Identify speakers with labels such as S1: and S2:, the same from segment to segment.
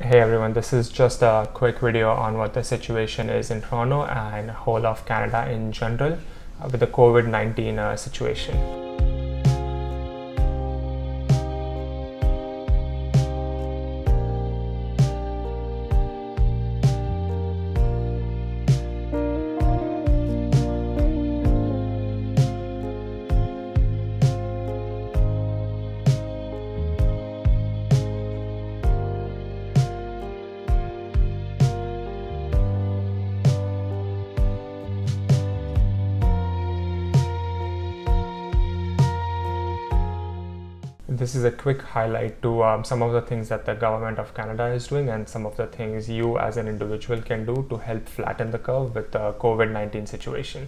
S1: Hey everyone, this is just a quick video on what the situation is in Toronto and whole of Canada in general with the COVID-19 situation. This is a quick highlight to some of the things that the government of Canada is doing and some of the things you as an individual can do to help flatten the curve with the COVID-19 situation.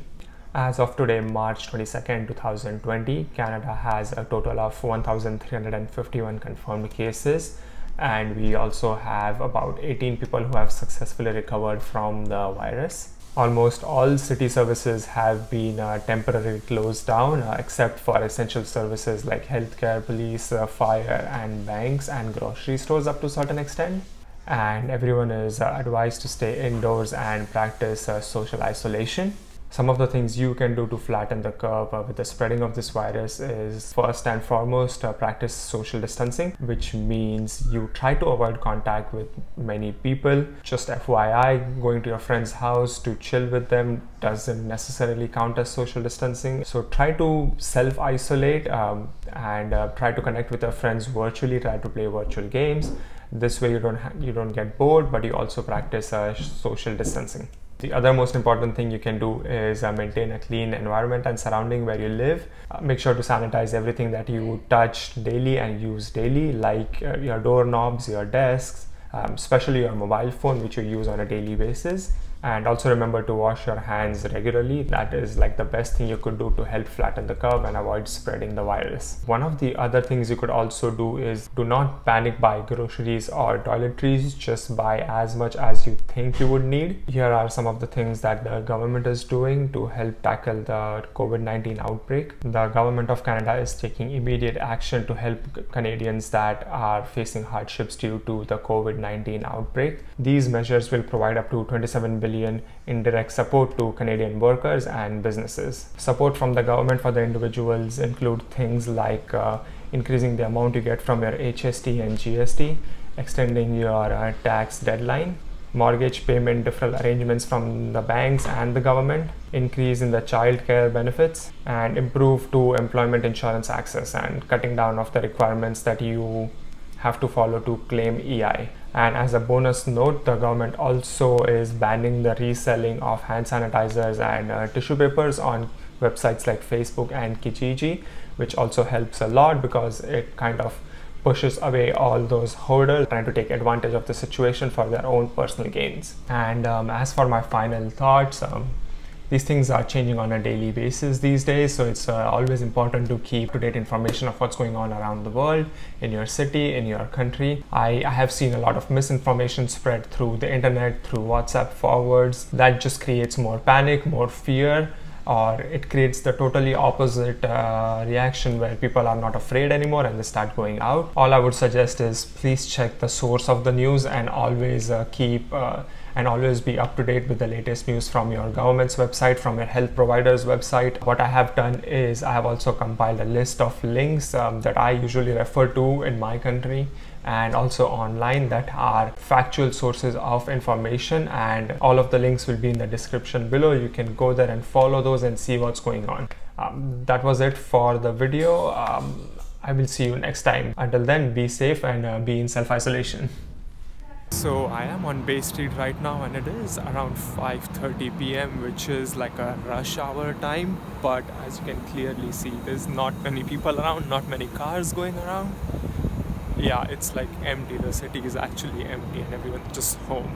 S1: As of today, March 22nd, 2020, Canada has a total of 1,351 confirmed cases, and we also have about 18 people who have successfully recovered from the virus. Almost all city services have been temporarily closed down except for essential services like healthcare, police, fire and banks and grocery stores up to a certain extent. And everyone is advised to stay indoors and practice social isolation. Some of the things you can do to flatten the curve with the spreading of this virus is first and foremost practice social distancing, which means you try to avoid contact with many people. Just FYI, going to your friend's house to chill with them doesn't necessarily count as social distancing. So try to self-isolate and try to connect with your friends virtually, try to play virtual games. This way you don't get bored, but you also practice social distancing. The other most important thing you can do is maintain a clean environment and surrounding where you live. Make sure to sanitize everything that you touch daily and use daily, like your doorknobs, your desks, especially your mobile phone, which you use on a daily basis. And also remember to wash your hands regularly. That is like the best thing you could do to help flatten the curve and avoid spreading the virus. One of the other things you could also do is do not panic buy groceries or toiletries. Just buy as much as you think you would need. Here are some of the things that the government is doing to help tackle the COVID-19 outbreak. The government of Canada is taking immediate action to help Canadians that are facing hardships due to the COVID-19 outbreak. These measures will provide up to $27 billion in direct support to Canadian workers and businesses. Support from the government for the individuals include things like increasing the amount you get from your HST and GST, extending your tax deadline, mortgage payment deferral arrangements from the banks and the government, increase in the child care benefits, and improve to employment insurance access and cutting down of the requirements that you have to follow to claim EI. And as a bonus note, the government also is banning the reselling of hand sanitizers and tissue papers on websites like Facebook and Kijiji, which also helps a lot because it kind of pushes away all those hoarders trying to take advantage of the situation for their own personal gains. And as for my final thoughts, these things are changing on a daily basis these days, so it's always important to keep up-to-date information of what's going on around the world, in your city, in your country. I have seen a lot of misinformation spread through the internet, through WhatsApp forwards. That just creates more panic, more fear, or it creates the totally opposite reaction where people are not afraid anymore and they start going out. All I would suggest is please check the source of the news and always always be up to date with the latest news from your government's website, from your health provider's website. What I have done is I have also compiled a list of links that I usually refer to in my country and also online that are factual sources of information, and all of the links will be in the description below. You can go there and follow those and see what's going on. That was it for the video. I will see you next time. Until then, be safe and be in self-isolation. So I am on Bay Street right now and it is around 5:30 p.m. which is like a rush hour time, but as you can clearly see, there's not many people around, not many cars going around. Yeah, it's like empty. The city is actually empty and everyone's just home.